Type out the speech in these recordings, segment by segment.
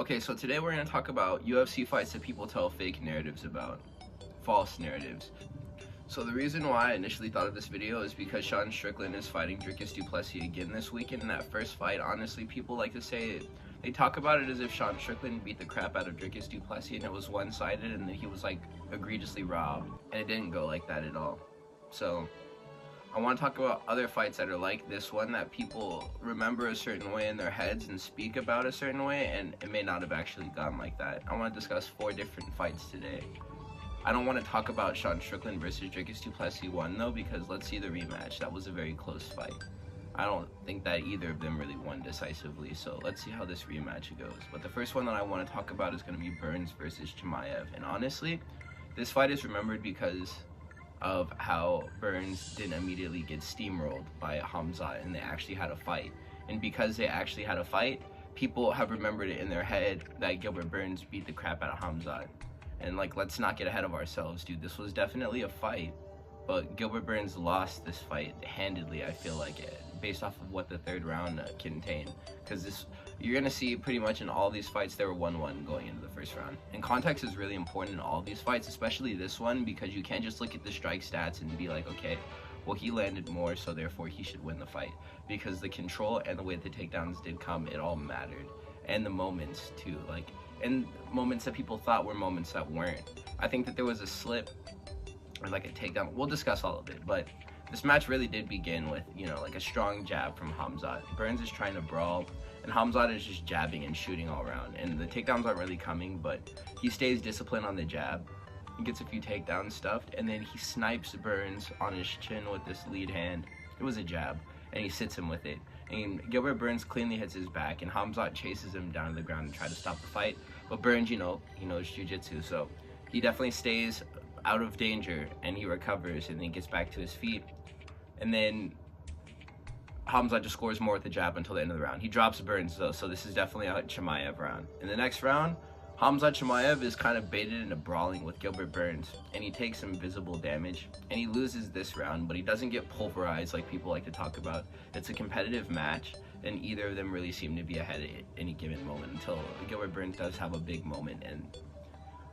Okay, so today we're going to talk about UFC fights that people tell fake narratives about. False narratives. So the reason why I initially thought of this video is because Sean Strickland is fighting Dricus Du Plessis again this weekend. In that first fight, honestly, people like to say, they talk about it as if Sean Strickland beat the crap out of Dricus Du Plessis and it was one-sided and that he was like egregiously robbed. And it didn't go like that at all. So I want to talk about other fights that are like this one that people remember a certain way in their heads and speak about a certain way, and it may not have actually gone like that. I want to discuss 4 different fights today. I don't want to talk about Sean Strickland versus Dricus Du Plessis 1 though, because let's see the rematch. That was a very close fight. I don't think that either of them really won decisively, so let's see how this rematch goes. But the first one that I want to talk about is going to be Burns versus Chimaev. And honestly, this fight is remembered because of how Burns didn't immediately get steamrolled by Hamzat and they actually had a fight. And because they actually had a fight, people have remembered it in their head that Gilbert Burns beat the crap out of Hamzat. And like, let's not get ahead of ourselves, dude. This was definitely a fight, but Gilbert Burns lost this fight handedly, I feel like, based off of what the third round contained. Because you're gonna see pretty much in all these fights, they were 1-1 going into the first round. And context is really important in all these fights, especially this one, because you can't just look at the strike stats and be like, okay, well, he landed more, so therefore he should win the fight. Because the control and the way the takedowns did come, it all mattered. And the moments too, like, and moments that people thought were moments that weren't. I think that there was a slip or like a takedown. We'll discuss all of it, but this match really did begin with, you know, like a strong jab from Hamzat. Burns is trying to brawl, and Hamzat is just jabbing and shooting all around. And the takedowns aren't really coming, but he stays disciplined on the jab. He gets a few takedowns stuffed, and then he snipes Burns on his chin with this lead hand. It was a jab, and he sits him with it. And Gilbert Burns cleanly hits his back, and Hamzat chases him down to the ground and tries to stop the fight. But Burns, you know, he knows jiu-jitsu, so he definitely stays out of danger, and he recovers, and then he gets back to his feet. And then Hamzat just scores more with the jab until the end of the round. He drops Burns, though, so this is definitely a Chimaev round. In the next round, Hamzat Chimaev is kind of baited into brawling with Gilbert Burns, and he takes some visible damage, and he loses this round, but he doesn't get pulverized like people like to talk about. It's a competitive match, and either of them really seem to be ahead at any given moment until Gilbert Burns does have a big moment, and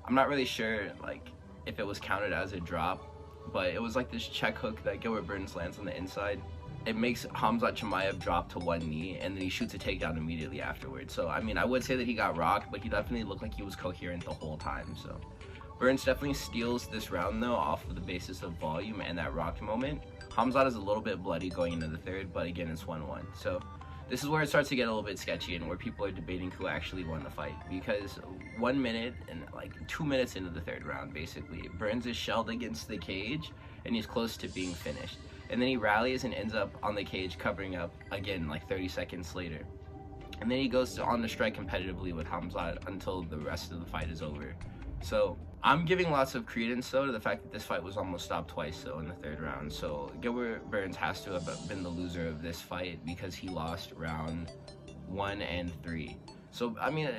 I'm not really sure like if it was counted as a drop, but it was like this check hook that Gilbert Burns lands on the inside. It makes Hamzat Chimaev drop to one knee, and then he shoots a takedown immediately afterwards. So, I mean, I would say that he got rocked, but he definitely looked like he was coherent the whole time. So, Burns definitely steals this round, though, off of the basis of volume and that rocked moment. Hamzat is a little bit bloody going into the third, but again, it's 1-1. So, this is where it starts to get a little bit sketchy and where people are debating who actually won the fight. Because 1 minute and like 2 minutes into the third round, basically, Burns is shelled against the cage, and he's close to being finished. And then he rallies and ends up on the cage covering up again like 30 seconds later. And then he goes on to strike competitively with Hamzat until the rest of the fight is over. So I'm giving lots of credence though to the fact that this fight was almost stopped twice though in the third round. So Gilbert Burns has to have been the loser of this fight because he lost round 1 and 3. So, I mean,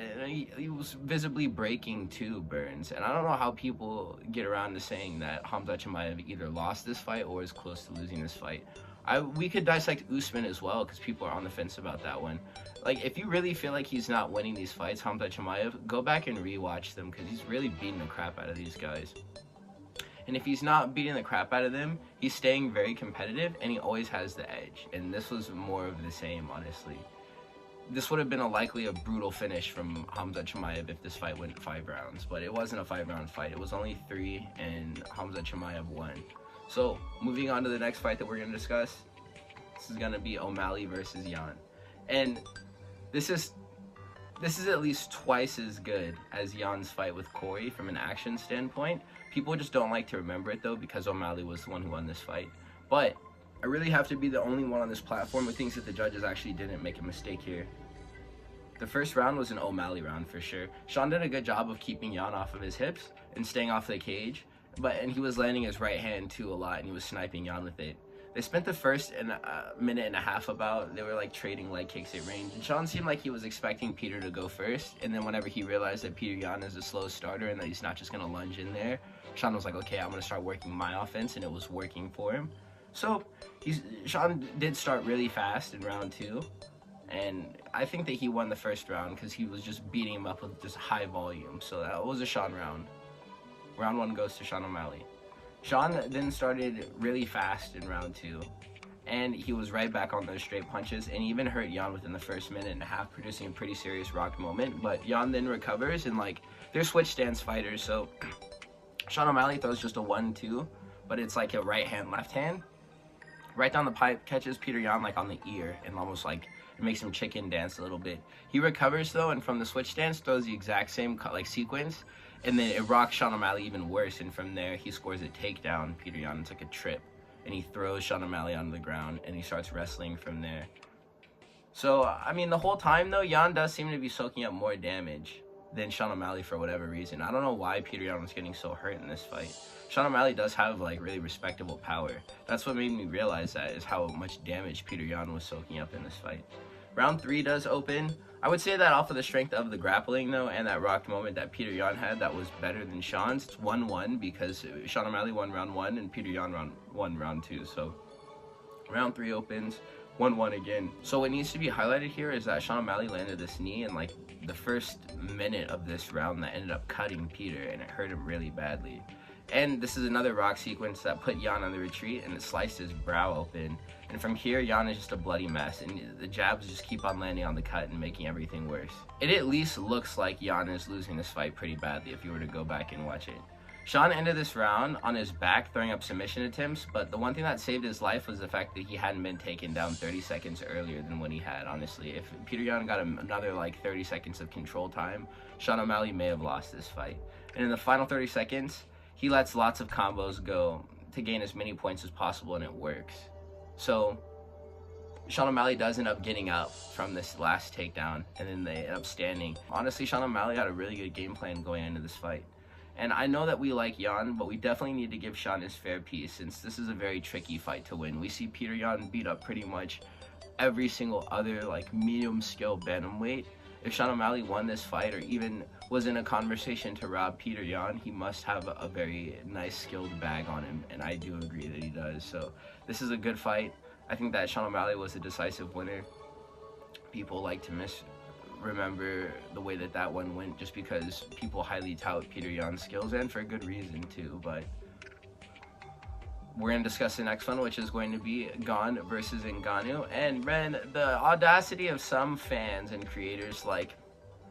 he was visibly breaking too, Burns. And I don't know how people get around to saying that Hamzat Chimaev either lost this fight or is close to losing this fight. We could dissect Usman as well, because people are on the fence about that one. Like, if you really feel like he's not winning these fights, Hamzat Chimaev, go back and rewatch them, because he's really beating the crap out of these guys. And if he's not beating the crap out of them, he's staying very competitive, and he always has the edge. And this was more of the same, honestly. This would have been a brutal finish from Hamzat Chimaev if this fight went 5 rounds, but it wasn't a 5-round fight. It was only 3, and Hamzat Chimaev won. So, moving on to the next fight that we're going to discuss, this is going to be O'Malley versus Gane. And this is at least twice as good as Gane's fight with Corey from an action standpoint. People just don't like to remember it, though, because O'Malley was the one who won this fight. But I really have to be the only one on this platform who thinks that the judges actually didn't make a mistake here. The first round was an O'Malley round for sure. Sean did a good job of keeping Gane off of his hips and staying off the cage, and he was landing his right hand too a lot, and he was sniping Gane with it. They spent the first minute and a half they were like trading leg kicks at range, and Sean seemed like he was expecting Peter to go first, and then whenever he realized that Peter Gane is a slow starter and that he's not just gonna lunge in there, Sean was like, okay, I'm gonna start working my offense, and it was working for him. So Sean did start really fast in round 2, And I think that he won the first round because he was just beating him up with just high volume. So that was a Sean round. Round 1 goes to Sean O'Malley. Sean then started really fast in round 2. And he was right back on those straight punches, and he even hurt Jan within the first minute and a half, producing a pretty serious rocked moment. But Jan then recovers, and like, they're switch stance fighters, so Sean O'Malley throws just a 1-2, but it's like a right hand, left hand. Right down the pipe, catches Peter Yan like on the ear, and almost like it makes him chicken dance a little bit. He recovers though, and from the switch stance throws the exact same like sequence, and then it rocks Sean O'Malley even worse, and from there he scores a takedown. Peter Yan, it's like a trip, and he throws Sean O'Malley onto the ground, and he starts wrestling from there. So, I mean, the whole time though, Yan does seem to be soaking up more damage than Sean O'Malley for whatever reason. I don't know why Peter Yan was getting so hurt in this fight. Sean O'Malley does have like really respectable power. That's what made me realize that, is how much damage Peter Yan was soaking up in this fight. Round 3 does open. I would say that off of the strength of the grappling though, and that rocked moment that Peter Yan had, that was better than Sean's. It's 1-1 because Sean O'Malley won round 1 and Peter Yan won round 2. So round 3 opens 1-1 again. So what needs to be highlighted here is that Sean O'Malley landed this knee in like the first minute of this round that ended up cutting Peter, and it hurt him really badly. And this is another rock sequence that put Jan on the retreat, and it sliced his brow open. And from here, Jan is just a bloody mess, and the jabs just keep on landing on the cut and making everything worse. It at least looks like Jan is losing this fight pretty badly if you were to go back and watch it. Sean ended this round on his back, throwing up submission attempts, but the one thing that saved his life was the fact that he hadn't been taken down 30 seconds earlier than when he had, honestly. If Peter Yan got another like 30 seconds of control time, Sean O'Malley may have lost this fight. And in the final 30 seconds, he lets lots of combos go to gain as many points as possible, and it works. So Sean O'Malley does end up getting up from this last takedown, and then they end up standing. Honestly, Sean O'Malley had a really good game plan going into this fight. And I know that we like Jan, but we definitely need to give Sean his fair piece, since this is a very tricky fight to win. We see Peter Yan beat up pretty much every single other like medium skill bantamweight. If Sean O'Malley won this fight, or even was in a conversation to rob Peter Yan, he must have a very nice skilled bag on him, and I do agree that he does. So this is a good fight. I think that Sean O'Malley was a decisive winner. People like to remember the way that one went, just because people highly tout Peter Yan's skills, and for good reason too. But we're going to discuss the next one, which is going to be Gane versus Ngannou. And man, the audacity of some fans and creators like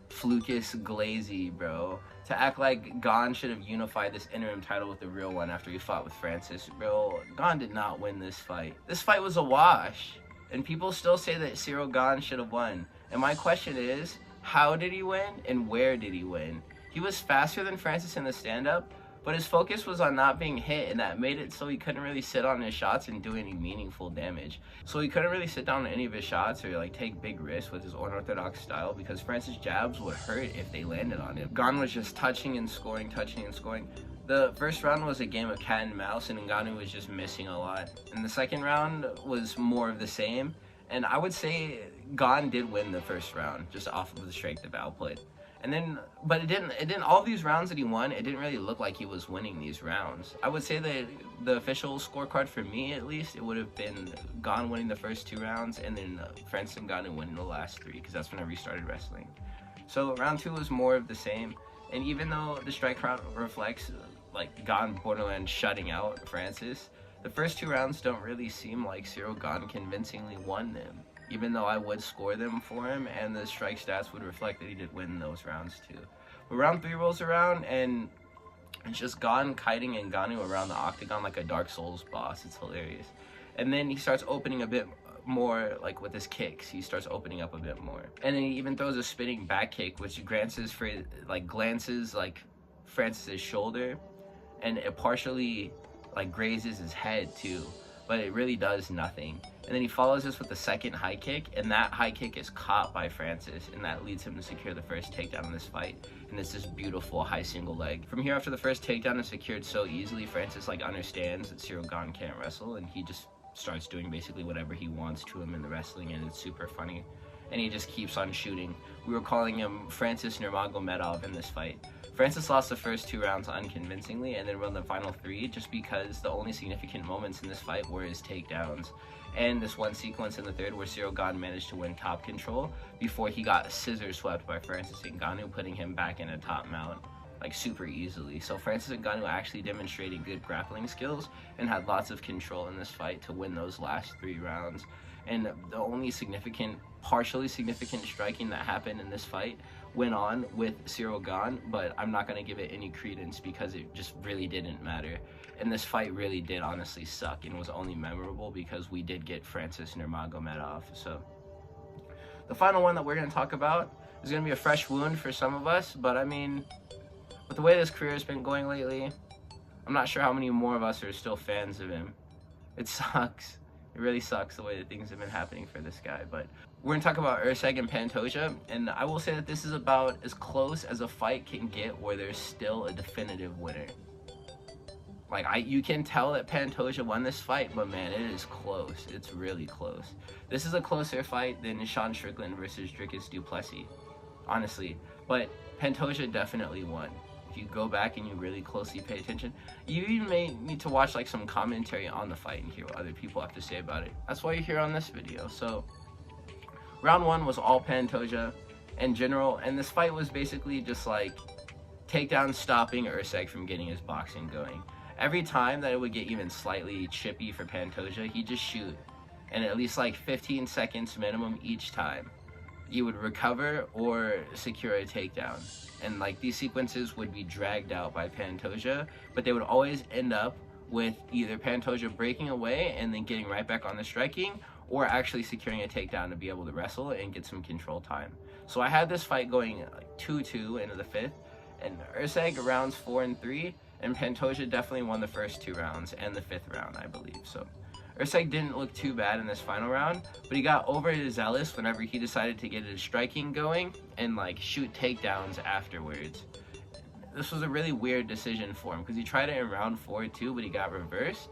Flucus Glazy, bro, to act like Gane should have unified this interim title with the real one after he fought with Francis. Bro, Gane did not win this fight. This fight was a wash, and people still say that Cyril Gane should have won. And my question is, how did he win, and where did he win? He was faster than Francis in the stand-up, but his focus was on not being hit, and that made it so he couldn't really sit on his shots and do any meaningful damage. So he couldn't really sit down on any of his shots or like take big risks with his unorthodox style, because Francis' jabs would hurt if they landed on him. Gane was just touching and scoring, touching and scoring. The first round was a game of cat and mouse, and Ngannou was just missing a lot. And the second round was more of the same. And I would say Gane did win the first round, just off of the strength of output. And then, but it didn't, all these rounds that he won, it didn't really look like he was winning these rounds. I would say that the official scorecard for me, at least, it would have been Gane winning the first 2 rounds, and then Francis Ngannou winning the last 3, because that's whenever he started wrestling. So round 2 was more of the same. And even though the strike count reflects like Gane borderline shutting out Francis, the first 2 rounds don't really seem like Cyril Gane convincingly won them, even though I would score them for him, and the strike stats would reflect that he did win those rounds too. But round 3 rolls around, and it's just Gane kiting Ngannou around the octagon like a Dark Souls boss. It's hilarious. And then he starts opening a bit more, like with his kicks. He starts opening up a bit more. And then he even throws a spinning back kick, which glances like Francis' shoulder, and it partially like grazes his head too, but it really does nothing. And then he follows this with the second high kick, and that high kick is caught by Francis, and that leads him to secure the first takedown in this fight. And it's this beautiful high single leg. From here, after the first takedown is secured so easily, Francis like understands that Cyril Gane can't wrestle, and he just starts doing basically whatever he wants to him in the wrestling, and it's super funny. And he just keeps on shooting. We were calling him Francis Nurmagomedov in this fight. Francis lost the first 2 rounds unconvincingly, and then won the final 3 just because the only significant moments in this fight were his takedowns. and this one sequence in the third where Gane managed to win top control before he got scissor swept by Francis Ngannou, putting him back in a top mount like super easily. So Francis Ngannou actually demonstrated good grappling skills and had lots of control in this fight to win those last 3 rounds. And the only partially significant striking that happened in this fight went on with Gane, but I'm not going to give it any credence because it just really didn't matter. And this fight really did honestly suck and was only memorable because we did get Francis Nurmagomedov. So the final one that we're going to talk about is going to be a fresh wound for some of us, but I mean, with the way this career has been going lately, I'm not sure how many more of us are still fans of him. It sucks. It really sucks the way that things have been happening for this guy. But we're going to talk about Erceg and Pantoja, and I will say that this is about as close as a fight can get where there's still a definitive winner. Like, you can tell that Pantoja won this fight, but man, it is close. It's really close. This is a closer fight than Sean Strickland versus Dricus du Plessis, honestly. But Pantoja definitely won. If you go back and you really closely pay attention, you even may need to watch like some commentary on the fight and hear what other people have to say about it. That's why you're here on this video. So round 1 was all Pantoja in general, and this fight was basically just like takedown stopping Erceg from getting his boxing going. Every time that it would get even slightly chippy for Pantoja, he'd just shoot, and at least like 15 seconds minimum each time you would recover or secure a takedown. And like these sequences would be dragged out by Pantoja, but they would always end up with either Pantoja breaking away and then getting right back on the striking, or actually securing a takedown to be able to wrestle and get some control time. So I had this fight going like 2-2 into the 5th, and Erceg rounds 4 and 3, and Pantoja definitely won the first 2 rounds and the 5th round, I believe. So Erceg didn't look too bad in this final round, but he got overzealous whenever he decided to get his striking going and like shoot takedowns afterwards. This was a really weird decision for him because he tried it in round 4 too, but he got reversed.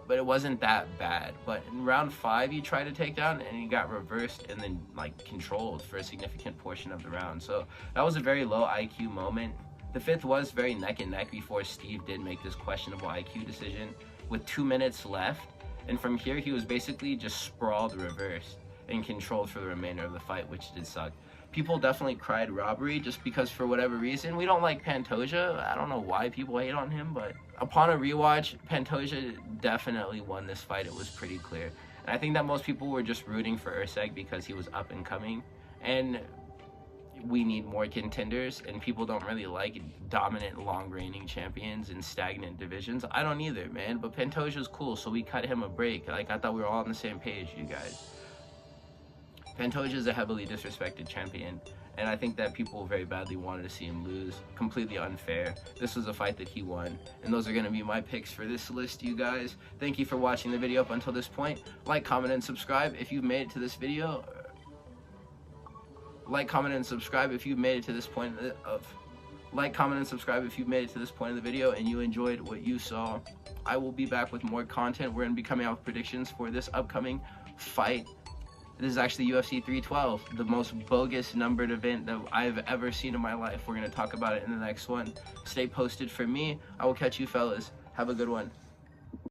But it wasn't that bad. But in round 5 he tried a takedown and he got reversed and then like controlled for a significant portion of the round. So that was a very low IQ moment. The 5th was very neck and neck before Steve did make this questionable IQ decision with 2 minutes left. And from here, he was basically just sprawled reversed and controlled for the remainder of the fight, which did suck. People definitely cried robbery just because for whatever reason, we don't like Pantoja. I don't know why people hate on him, but upon a rewatch, Pantoja definitely won this fight. It was pretty clear. And I think that most people were just rooting for Erceg because he was up and coming. And we need more contenders, and people don't really like dominant, long-reigning champions in stagnant divisions. I don't either, man, but Pantoja's cool, so we cut him a break. Like, I thought we were all on the same page, you guys. Pantoja's a heavily disrespected champion, and I think that people very badly wanted to see him lose. Completely unfair. This was a fight that he won, and those are going to be my picks for this list, you guys. Thank you for watching the video up until this point. Like, comment, and subscribe if you've made it to this video. Like, comment, and subscribe if you've made it to this point Like, comment, and subscribe if you've made it to this point of the video and you enjoyed what you saw. I will be back with more content. We're going to be coming out with predictions for this upcoming fight. This is actually UFC 312, the most bogus numbered event that I've ever seen in my life. We're going to talk about it in the next one. Stay posted for me. I will catch you fellas. Have a good one.